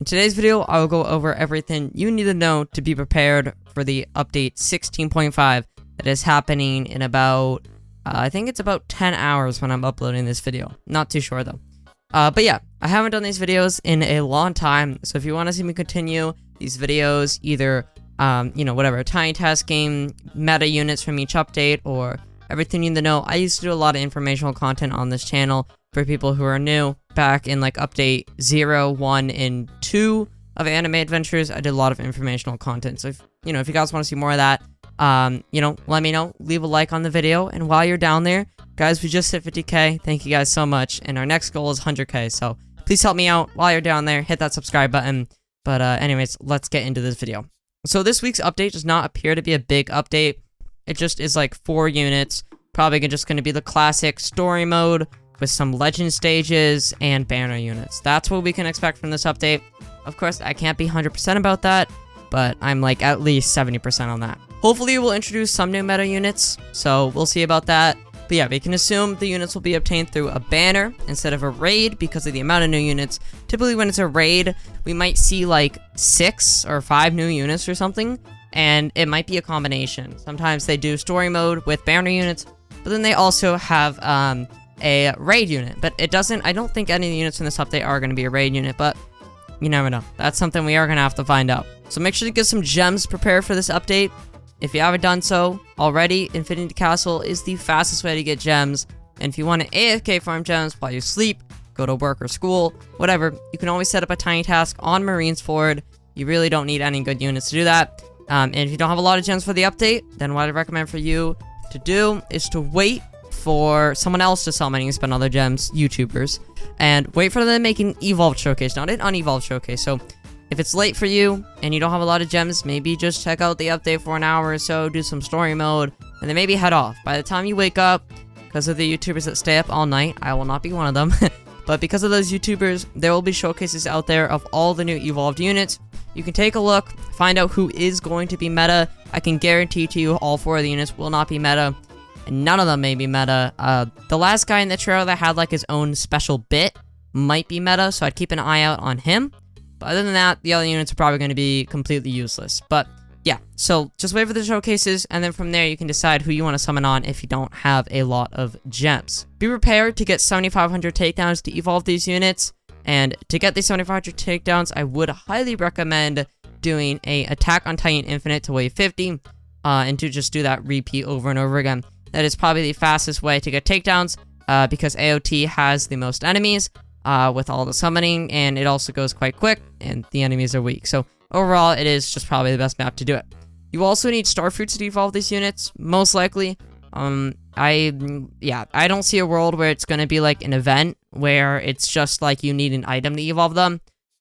today's video, I will go over everything you need to know to be prepared for the update 16.5 that is happening in about, I think it's about 10 hours when I'm uploading this video. Not too sure though. But yeah, I haven't done these videos in a long time, so if you want to see me continue these videos, either, whatever, tiny tasking, meta units from each update, or everything you need to know, I used to do a lot of informational content on this channel for people who are new. Back in like update 0, 1, and 2 of Anime Adventures, I did a lot of informational content. So if you guys want to see more of that, let me know. Leave a like on the video, and while you're down there, guys, we just hit 50k. Thank you guys so much, and our next goal is 100k. So please help me out while you're down there. Hit that subscribe button. But anyways, let's get into this video. So this week's update does not appear to be a big update. It just is like 4 units. Probably just going to be the classic story mode with some legend stages and banner units. That's what we can expect from this update. Of course, I can't be 100% about that, but I'm like at least 70% on that. Hopefully, we'll introduce some new meta units, so we'll see about that. But yeah, we can assume the units will be obtained through a banner instead of a raid because of the amount of new units. Typically, when it's a raid, we might see like 6 or 5 new units or something, and it might be a combination. Sometimes they do story mode with banner units, but then they also have a raid unit. But I don't think any of the units in this update are going to be a raid unit, but you never know. That's something we are going to have to find out. So make sure to get some gems prepared for this update. If you haven't done so already, Infinity Castle is the fastest way to get gems. And if you want to AFK farm gems while you sleep, go to work or school, whatever, you can always set up a tiny task on Marines Ford. You really don't need any good units to do that. And if you don't have a lot of gems for the update, then what I recommend for you to do is to wait for someone else to sell mining and spend other gems, YouTubers, and wait for them to make an evolved showcase, not an unevolved showcase. So if it's late for you and you don't have a lot of gems, maybe just check out the update for an hour or so, do some story mode, and then maybe head off. By the time you wake up, because of the YouTubers that stay up all night, I will not be one of them, but because of those YouTubers, there will be showcases out there of all the new evolved units. You can take a look, find out who is going to be meta. I can guarantee to you all 4 of the units will not be meta, and none of them may be meta. The last guy in the trailer that had like his own special bit might be meta, so I'd keep an eye out on him. But other than that, the other units are probably going to be completely useless. But yeah, so just wait for the showcases, and then from there you can decide who you want to summon on if you don't have a lot of gems. Be prepared to get 7,500 takedowns to evolve these units, and to get these 7,500 takedowns, I would highly recommend doing a Attack on Titan Infinite to wave 50, and to just do that repeat over and over again. That is probably the fastest way to get takedowns, because AOT has the most enemies, with all the summoning, and it also goes quite quick, and the enemies are weak. So overall, it is just probably the best map to do it. You also need star fruits to evolve these units, most likely. I don't see a world where it's going to be like an event where it's just like you need an item to evolve them.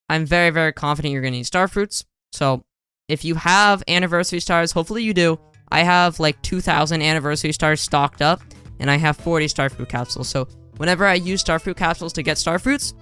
I'm very, very confident you're going to need star fruits. So if you have anniversary stars, hopefully you do. I have like 2,000 anniversary stars stocked up, and I have 40 starfruit capsules. So whenever I use starfruit capsules to get starfruits,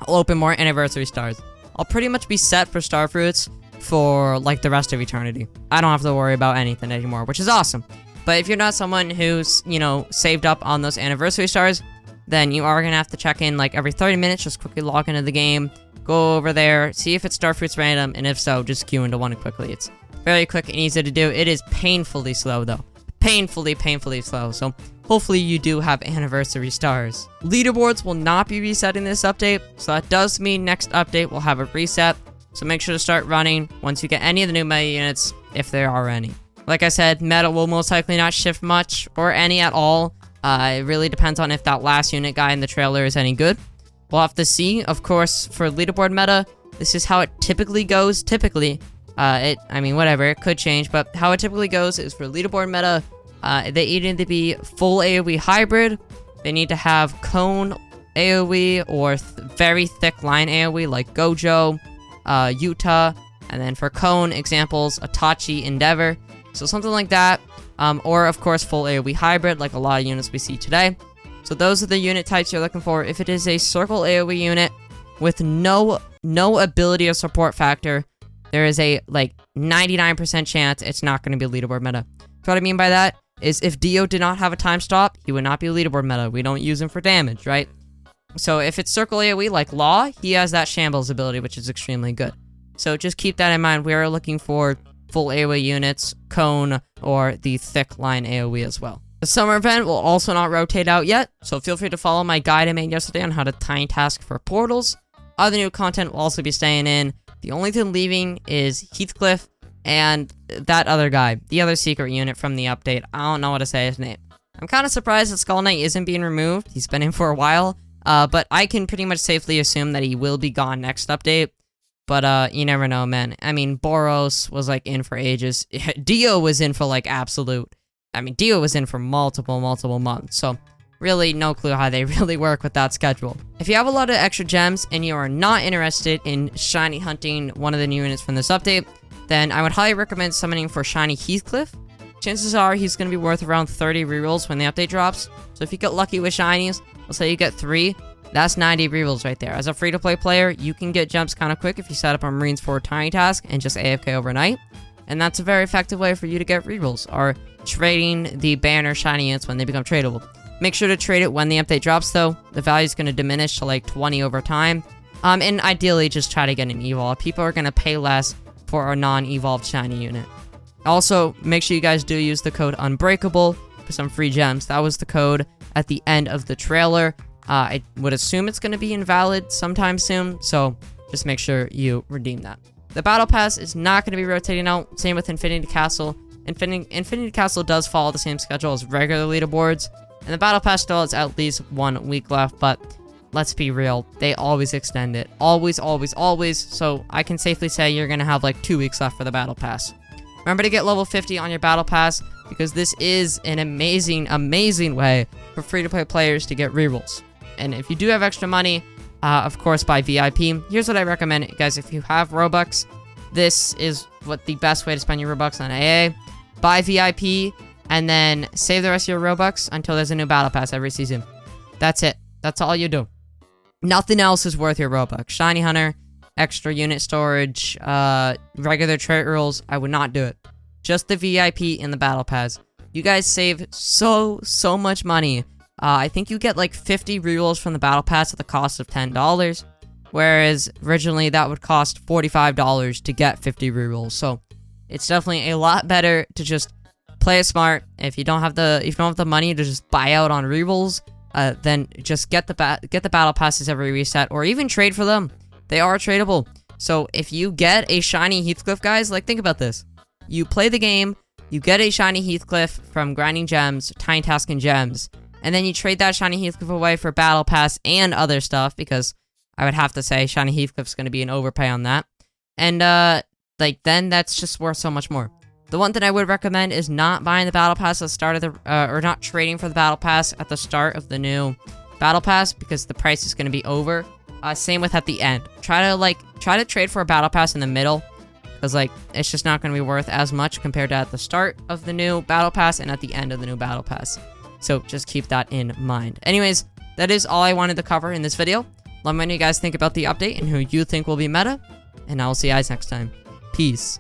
I'll open more anniversary stars. I'll pretty much be set for starfruits for like the rest of eternity. I don't have to worry about anything anymore, which is awesome. But if you're not someone who's, saved up on those anniversary stars, then you are going to have to check in like every 30 minutes, just quickly log into the game, go over there, see if it's starfruits random, and if so, just queue into one quickly. It's very quick and easy to do. It is painfully slow though. Painfully slow. So hopefully you do have anniversary stars. Leaderboards will not be resetting this update, so that does mean next update will have a reset. So make sure to start running once you get any of the new meta units, if there are any. Like I said, meta will most likely not shift much, or any at all. It really depends on if that last unit guy in the trailer is any good. We'll have to see. Of course, for leaderboard meta, this is how it typically goes. It could change, but how it typically goes is for leaderboard meta, they either need to be full AoE hybrid, they need to have cone AoE, or very thick line AoE like Gojo, Yuta, and then for cone examples, Itachi, Endeavor. So something like that, or of course full AoE hybrid like a lot of units we see today. So those are the unit types you're looking for. If it is a circle AoE unit with no ability or support factor, there is a 99% chance it's not going to be leaderboard meta. So what I mean by that is if Dio did not have a time stop, he would not be leaderboard meta. We don't use him for damage, right? So if it's Circle AoE like Law, he has that Shambles ability, which is extremely good. So just keep that in mind. We are looking for full AoE units, Cone, or the Thick Line AoE as well. The summer event will also not rotate out yet, so feel free to follow my guide I made yesterday on how to tiny task for portals. Other new content will also be staying in. The only thing leaving is Heathcliff and that other guy, the other secret unit from the update. I don't know what to say his name. I'm kind of surprised that Skull Knight isn't being removed. He's been in for a while, but I can pretty much safely assume that he will be gone next update. But, you never know, man. I mean, Boros was, like, in for ages. Dio was in for, like, Dio was in for multiple months. So, really, no clue how they really work with that schedule. If you have a lot of extra gems and you are not interested in shiny hunting one of the new units from this update, then I would highly recommend summoning for shiny Heathcliff. Chances are he's going to be worth around 30 rerolls when the update drops. So, if you get lucky with shinies, let's say you get 3... that's 90 rerolls right there. As a free-to-play player, you can get gems kind of quick if you set up a Marines 4 tiny task and just AFK overnight. And that's a very effective way for you to get rerolls, or trading the banner shiny units when they become tradable. Make sure to trade it when the update drops, though. The value is going to diminish to like 20 over time. And ideally, just try to get an evolve. People are going to pay less for a non-evolved shiny unit. Also, make sure you guys do use the code Unbreakable for some free gems. That was the code at the end of the trailer. I would assume it's going to be invalid sometime soon, so just make sure you redeem that. The Battle Pass is not going to be rotating out. Same with Infinity Castle. Infinity Castle does follow the same schedule as regular leaderboards, and the Battle Pass still has at least 1 week left, but let's be real, they always extend it. Always, so I can safely say you're going to have like 2 weeks left for the Battle Pass. Remember to get level 50 on your Battle Pass, because this is an amazing way for free-to-play players to get rerolls. And if you do have extra money, of course, buy VIP. Here's what I recommend, guys. If you have Robux, this is what the best way to spend your Robux on AA. Buy VIP, and then save the rest of your Robux until there's a new Battle Pass every season. That's it. That's all you do. Nothing else is worth your Robux. Shiny Hunter, extra unit storage, regular trait rules, I would not do it. Just the VIP and the Battle Pass. You guys save so much money. I think you get like 50 rerolls from the Battle Pass at the cost of $10, whereas originally that would cost $45 to get 50 rerolls. So it's definitely a lot better to just play it smart. If you don't have the money to just buy out on rerolls, then just get the Battle Passes every reset, or even trade for them. They are tradable. So if you get a shiny Heathcliff, guys, like think about this. You play the game, you get a shiny Heathcliff from grinding gems, tiny tasking gems, and then you trade that shiny Heathcliff away for Battle Pass and other stuff, because I would have to say shiny Heathcliff's going to be an overpay on that. And, then that's just worth so much more. The one thing I would recommend is not buying the Battle Pass at the start of the, or not trading for the Battle Pass at the start of the new Battle Pass, because the price is going to be over. Same with at the end. Try to trade for a Battle Pass in the middle, because, it's just not going to be worth as much compared to at the start of the new Battle Pass and at the end of the new Battle Pass. So just keep that in mind. Anyways, that is all I wanted to cover in this video. Let me know what you guys think about the update and who you think will be meta. And I will see you guys next time. Peace.